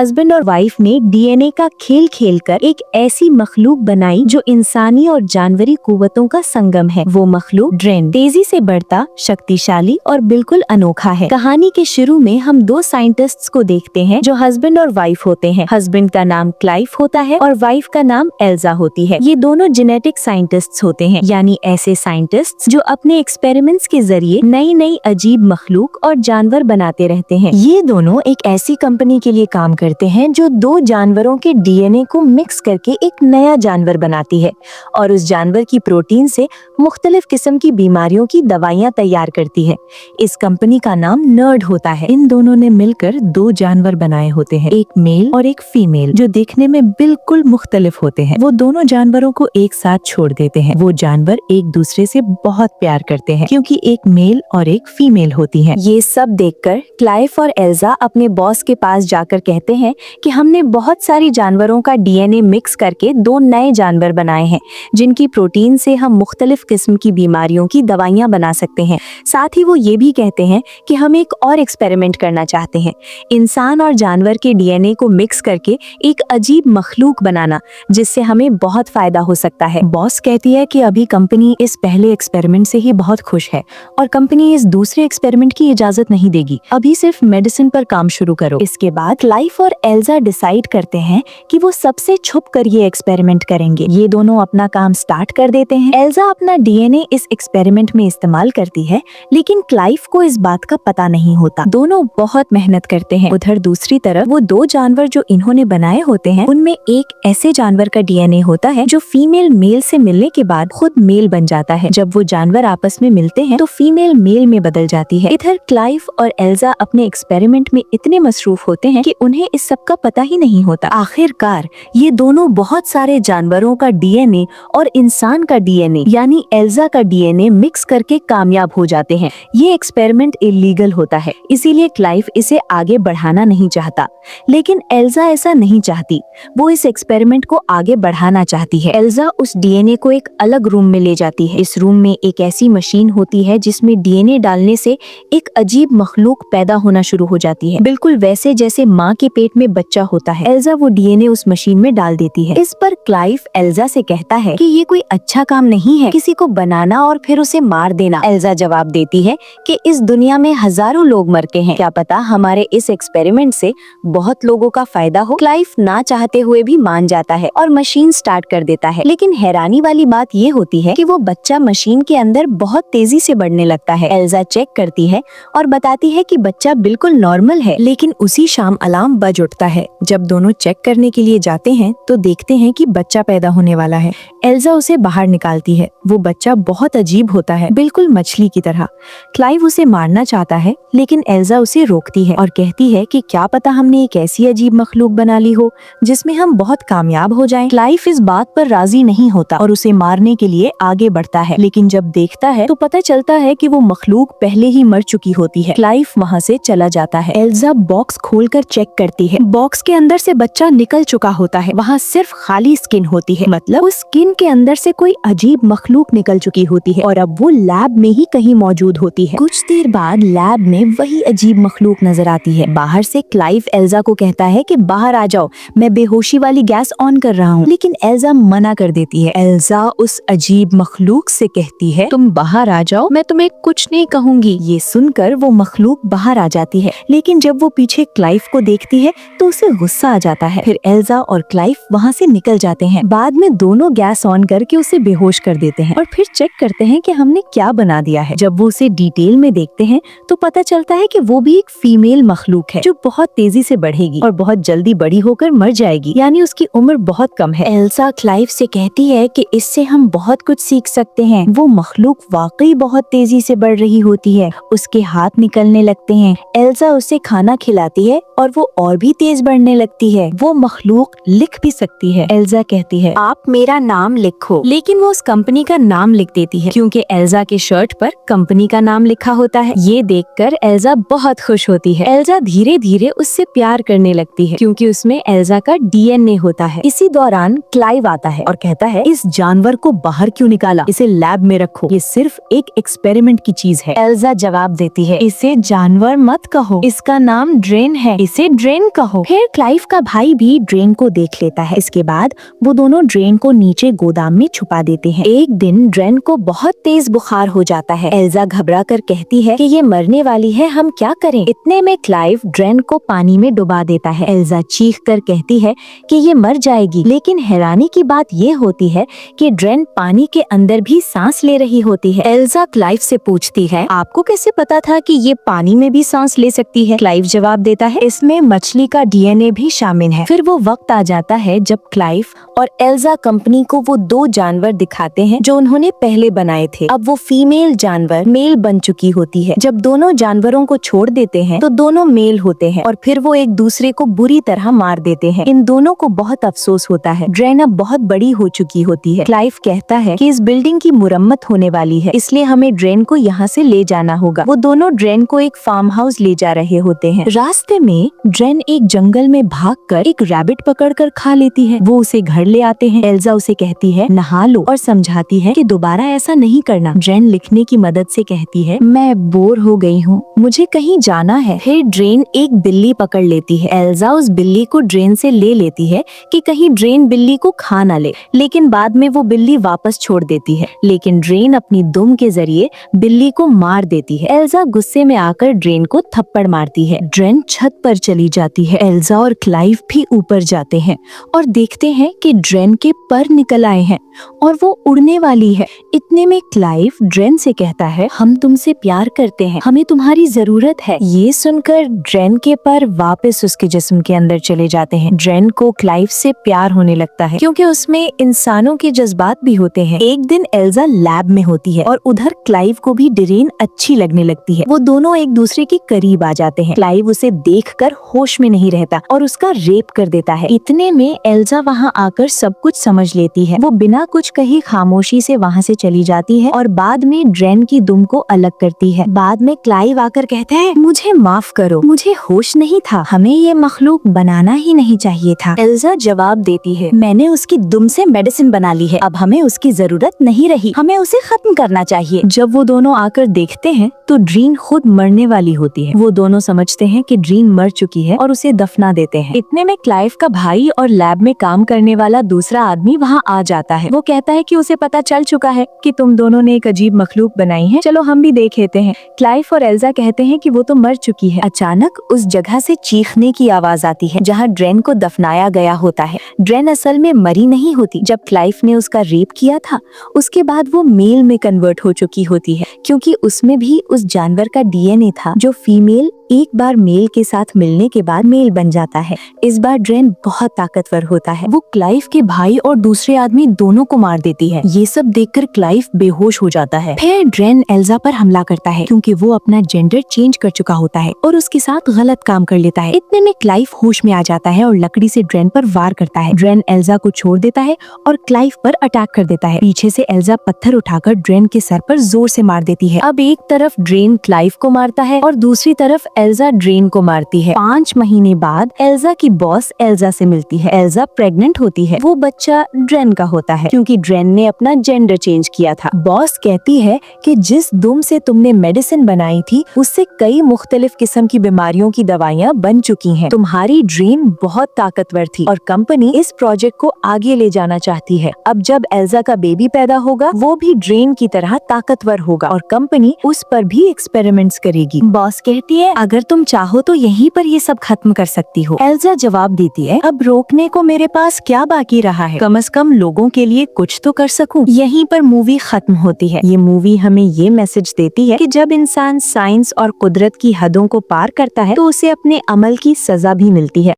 Husband और wife ने DNA का खेल खेलकर एक ऐसी मखलूक बनाई जो इंसानी और जानवरी कुव्वतों का संगम है। वो मखलूक ड्रेन तेजी से बढ़ता, शक्तिशाली और बिल्कुल अनोखा है। कहानी के शुरू में हम दो साइंटिस्ट्स को देखते हैं जो हस्बैंड और वाइफ होते हैं। हस्बैंड का नाम क्लाइव होता है और वाइफ का नाम एल्जा होती है। ये दोनों जेनेटिक साइंटिस्ट्स होते हैं, यानी ऐसे साइंटिस्ट्स जो अपने एक्सपेरिमेंट्स के जरिए नई नई अजीब मखलूक और जानवर बनाते रहते हैं। ये दोनों एक ऐसी कंपनी के लिए काम करते हैं जो दो जानवरों के डीएनए को मिक्स करके एक नया जानवर बनाती है और उस जानवर की प्रोटीन से मुख्तलिफ किस्म की बीमारियों की दवाइयाँ तैयार करती है। इस कंपनी का नाम नर्ड होता है। इन दोनों ने मिलकर दो जानवर बनाए होते हैं, एक मेल और एक फीमेल, जो देखने में बिल्कुल मुख्तलिफ होते हैं। वो दोनों जानवरों को एक साथ छोड़ देते हैं। वो जानवर एक दूसरे से बहुत प्यार करते हैं क्योंकि एक मेल और एक फीमेल होती है। ये सब देखकर क्लाइव और एल्जा अपने बॉस के पास जाकर कहते हैं कि हमने बहुत सारी जानवरों का डीएनए मिक्स करके दो नए जानवर बनाए हैं जिनकी प्रोटीन से हम मुख्तलिफ किस्म की बीमारियों की दवाइयां बना सकते हैं। साथ ही वो ये भी कहते हैं कि हम एक और एक्सपेरिमेंट करना चाहते हैं, इंसान और जानवर के डीएनए को मिक्स करके एक अजीब मखलूक बनाना जिससे हमें बहुत फायदा हो सकता है। बॉस कहती है कि अभी कंपनी इस पहले एक्सपेरिमेंट से ही बहुत खुश है और कंपनी इस दूसरे एक्सपेरिमेंट की इजाजत नहीं देगी। अभी सिर्फ मेडिसिन पर काम शुरू करो। इसके बाद क्लाइव और एल्जा डिसाइड करते हैं कि वो सबसे छुप कर ये एक्सपेरिमेंट करेंगे। ये दोनों अपना काम स्टार्ट कर देते हैं। एल्जा अपना डीएनए इस एक्सपेरिमेंट में इस्तेमाल करती है, लेकिन क्लाइव को इस बात का पता नहीं होता। दोनों बहुत मेहनत करते हैं। उधर दूसरी तरफ वो दो जानवर जो इन्होंने बनाए होते हैं, उनमें एक ऐसे जानवर का डीएनए होता है जो फीमेल मेल से मिलने के बाद खुद मेल बन जाता है। जब वो जानवर आपस में मिलते हैं तो फीमेल मेल में बदल जाती है। इधर क्लाइव और एल्जा अपने एक्सपेरिमेंट में इतने मसरूफ होते हैं कि उन्हें इस सब का पता ही नहीं होता। आखिरकार ये दोनों बहुत सारे जानवरों का डीएनए और इंसान का डीएनए यानी एल्जा का डीएनए मिक्स करके कामयाब हो जाते हैं। ये एक्सपेरिमेंट इलीगल होता है, इसीलिए क्लाइव इसे आगे बढ़ाना नहीं चाहता, लेकिन एल्जा ऐसा नहीं चाहती। वो इस एक्सपेरिमेंट को आगे बढ़ाना चाहती है। एल्जा उस डीएनए को एक अलग रूम में ले जाती है। इस रूम में एक ऐसी मशीन होती है जिसमें डीएनए डालने से एक अजीब मखलूक पैदा होना शुरू हो जाती है, बिल्कुल वैसे जैसे माँ के पेट में बच्चा होता है। एल्जा वो डीएनए उस मशीन में डाल देती है। इस पर क्लाइव एल्जा से कहता है कि ये कोई अच्छा काम नहीं है, किसी को बनाना और फिर उसे मार देना। एल्जा जवाब देती है कि इस दुनिया में हजारों लोग मरते हैं, क्या पता हमारे इस एक्सपेरिमेंट से बहुत लोगों का फायदा हो। क्लाइव ना चाहते हुए भी मान जाता है और मशीन स्टार्ट कर देता है। लेकिन हैरानी वाली बात ये होती है कि वो बच्चा मशीन के अंदर बहुत तेजी से बढ़ने लगता है। एल्जा चेक करती है और बताती है कि बच्चा बिल्कुल नॉर्मल है। लेकिन उसी शाम अलार्म बज उठता है। जब दोनों चेक करने के लिए जाते हैं तो देखते हैं कि बच्चा पैदा होने वाला है। एल्जा उसे बाहर निकालती है। वो बच्चा बहुत अजीब होता है, बिल्कुल मछली की तरह। क्लाइव उसे मारना चाहता है, लेकिन एल्जा उसे रोकती है और कहती है कि क्या पता हमने एक ऐसी अजीब मखलूक बना ली हो जिसमें हम बहुत कामयाब हो जाएं। क्लाइव इस बात पर राजी नहीं होता और उसे मारने के लिए आगे बढ़ता है, लेकिन जब देखता है तो पता चलता है कि वो मखलूक पहले ही मर चुकी होती है। क्लाइव वहाँ से चला जाता है। एल्जा बॉक्स खोलकर चेक करती है। बॉक्स के अंदर से बच्चा निकल चुका होता है। वहाँ सिर्फ खाली स्किन होती है, मतलब उस स्किन के अंदर से कोई अजीब मखलूक निकल चुकी होती है और अब वो लैब में ही कहीं मौजूद होती है। कुछ देर बाद लैब में वही अजीब मखलूक नजर आती है। बाहर से क्लाइव एल्जा को कहता है कि बाहर आ जाओ, मैं बेहोशी वाली गैस ऑन कर रहा हूँ, लेकिन एल्जा मना कर देती है। एल्जा उस अजीब मखलूक से कहती है, तुम बाहर आ जाओ, मैं तुम्हें कुछ नहीं कहूँगी। ये सुनकर वो मखलूक बाहर आ जाती है, लेकिन जब वो पीछे क्लाइव को देखती है तो उसे गुस्सा आ जाता है। फिर एल्जा और क्लाइव वहाँ से निकल जाते हैं। बाद में दोनों गैस ऑन करके उसे बेहोश कर देते हैं और फिर चेक करते हैं कि हमने क्या बना दिया है। जब वो उसे डिटेल में देखते हैं तो पता चलता है कि वो भी एक फीमेल मखलूक है जो बहुत तेजी से बढ़ेगी और बहुत जल्दी बड़ी होकर मर जाएगी, यानी उसकी उम्र बहुत कम है। एल्सा क्लाइव से कहती है कि इससे हम बहुत कुछ सीख सकते हैं। वो मखलूक वाकई बहुत तेजी से बढ़ रही होती है, उसके हाथ निकलने लगते हैं। एल्सा उसे खाना खिलाती है और वो और भी तेज बढ़ने लगती है। वो मखलूक लिख भी सकती है। एल्सा कहती है, आप मेरा नाम लिखो, लेकिन वो उस कंपनी का नाम लिख देती है क्योंकि एल्सा के शर्ट पर कंपनी का नाम लिखा होता है। ये देखकर एल्सा बहुत खुश होती है। एल्सा धीरे धीरे उससे प्यार करने लगती है क्योंकि उसमें एल्सा का डीएनए होता है। इसी दौरान क्लाइव आता है और कहता है, इस जानवर को बाहर क्यों निकाला, इसे लैब में रखो, ये सिर्फ एक एक्सपेरिमेंट की चीज है। एल्सा जवाब देती है, इसे जानवर मत कहो, इसका नाम ड्रेन है, इसे ड्रेन कहो। फिर क्लाइव का भाई भी ड्रेन को देख लेता है। इसके बाद वो दोनों ड्रेन को नीचे गोदाम में छुपा देते हैं। एक दिन ड्रेन को बहुत तेज बुखार हो जाता है। एल्जा घबरा कर कहती है कि ये मरने वाली है, हम क्या करें। इतने में क्लाइव ड्रेन को पानी में डुबा देता है। एल्जा चीख कर कहती है कि ये मर जाएगी, लेकिन हैरानी की बात ये होती है कि ड्रेन पानी के अंदर भी सांस ले रही होती है। एल्जा क्लाइव से पूछती है, आपको कैसे पता था कि ये पानी में भी सांस ले सकती है? क्लाइव जवाब देता है, इसमें मछली का डीएनए भी शामिल है। फिर वो वक्त आ जाता है जब क्लाइव और एल्जा कंपनी को वो दो जानवर दिखाते हैं जो उन्होंने पहले बनाए थे। अब वो फीमेल जानवर मेल बन चुकी होती है। जब दोनों जानवरों को छोड़ देते हैं तो दोनों मेल होते हैं और फिर वो एक दूसरे को बुरी तरह मार देते हैं। इन दोनों को बहुत अफसोस होता है। ड्रेन अब बहुत बड़ी हो चुकी होती है। क्लाइव कहता है कि इस बिल्डिंग की मुरम्मत होने वाली है, इसलिए हमें ड्रेन को यहाँ से ले जाना होगा। वो दोनों ड्रेन को एक फार्म हाउस ले जा रहे होते हैं। रास्ते में ड्रेन एक जंगल में भागकर एक रैबिट पकड़कर खा लेती है। वो उसे घर ले आते हैं। एल्जा उसे कहती है नहा लो और समझाती है कि दोबारा ऐसा नहीं करना। ड्रेन लिखने की मदद से कहती है, मैं बोर हो गई हूँ, मुझे कहीं जाना है। फिर ड्रेन एक बिल्ली पकड़ लेती है। एल्जा उस बिल्ली को ड्रेन से ले लेती है कि कहीं ड्रेन बिल्ली को खा ना ले, लेकिन बाद में वो बिल्ली वापस छोड़ देती है। लेकिन ड्रेन अपनी दुम के जरिए बिल्ली को मार देती है। एल्जा गुस्से में आकर ड्रेन को थप्पड़ मारती है। ड्रेन छत पर चली जाती है। एल्जा और क्लाइव भी ऊपर जाते हैं और देखते हैं कि ड्रेन के पर निकल आए हैं और वो उड़ने वाली है। इतने में क्लाइव ड्रेन से कहता है, हम तुमसे प्यार करते हैं, हमें तुम्हारी जरूरत है। ये सुनकर ड्रेन के पर वापस उसके जिस्म के अंदर चले जाते हैं। ड्रेन को क्लाइव से प्यार होने लगता है क्योंकि उसमें इंसानों के जज्बात भी होते हैं। एक दिन एल्जा लैब में होती है और उधर क्लाइव को भी ड्रेन अच्छी लगने लगती है। वो दोनों एक दूसरे के करीब आ जाते हैं। क्लाइव उसे देखकर होश में नहीं रहता और उसका रेप कर देता है। इतने में एल्जा वहाँ आकर सब कुछ समझ लेती है। वो बिना कुछ कहे खामोशी से वहाँ से चली जाती है और बाद में ड्रेन की दुम को अलग करती है। बाद में क्लाइव आकर कहता है, मुझे माफ करो, मुझे होश नहीं था, हमें ये मखलूक बनाना ही नहीं चाहिए था। एल्जा जवाब देती है, मैंने उसकी दुम से मेडिसिन बना ली है, अब हमें उसकी जरूरत नहीं रही, हमें उसे खत्म करना चाहिए। जब वो दोनों आकर देखते हैं तो ड्रीन खुद मरने वाली होती है। वो दोनों समझते हैं कि ड्रीन मर चुकी है और उसे दफना देते हैं। इतने में क्लाइव का भाई और लैब में काम करने वाला दूसरा आदमी वहाँ आ जाता है। वो कहता है कि उसे पता चल चुका है कि तुम दोनों ने एक अजीब मखलूक बनाई है, चलो हम भी देख लेते हैं। क्लाइव और एल्जा कहते हैं कि वो तो मर चुकी है। अचानक उस जगह से चीखने की आवाज आती है जहाँ ड्रेन को दफनाया गया होता है। ड्रेन असल में मरी नहीं होती। जब क्लाइव ने उसका रेप किया था उसके बाद वो मेल में कन्वर्ट हो चुकी होती है, क्योंकि उसमें भी उस जानवर का डीएनए था जो फीमेल एक बार मेल के साथ मिलने के बाद मेल बन जाता है। इस बार ड्रेन बहुत ताकतवर होता है। वो क्लाइव के भाई और दूसरे आदमी दोनों को मार देती है। ये सब देखकर क्लाइव बेहोश हो जाता है। फिर ड्रेन एल्जा पर हमला करता है क्योंकि वो अपना जेंडर चेंज कर चुका होता है और उसके साथ गलत काम कर लेता है। इतने में क्लाइव होश में आ जाता है और लकड़ी से ड्रेन पर वार करता है। ड्रेन एल्जा को छोड़ देता है और क्लाइव पर अटैक कर देता है। पीछे से एल्जा पत्थर उठाकर ड्रेन के सर पर जोर से मार देती है। अब एक तरफ ड्रेन क्लाइव को मारता है और दूसरी तरफ एल्जा ड्रेन को मारती है। 5 महीने बाद एल्जा की बॉस एल्जा से मिलती है। एल्जा प्रेग्नेंट होती है। वो बच्चा ड्रेन का होता है क्योंकि ड्रेन ने अपना जेंडर चेंज किया था। बॉस कहती है कि जिस दुम से तुमने मेडिसिन बनाई थी उससे कई मुख्तलिफ किस्म की बीमारियों की दवाइयाँ बन चुकी हैं। तुम्हारी ड्रेन बहुत ताकतवर थी और कंपनी इस प्रोजेक्ट को आगे ले जाना चाहती है। अब जब एल्जा का बेबी पैदा होगा वो भी ड्रेन की तरह ताकतवर होगा और कंपनी उस पर भी एक्सपेरिमेंट्स करेगी। बॉस कहती है, अगर तुम चाहो तो यहीं पर ये सब खत्म कर सकती हो। एल्जा जवाब देती है, अब रोकने को मेरे पास क्या बाकी रहा है, कम से कम लोगों के लिए कुछ तो कर सकूं। यहीं पर मूवी खत्म होती है। ये मूवी हमें ये मैसेज देती है कि जब इंसान साइंस और कुदरत की हदों को पार करता है तो उसे अपने अमल की सजा भी मिलती है।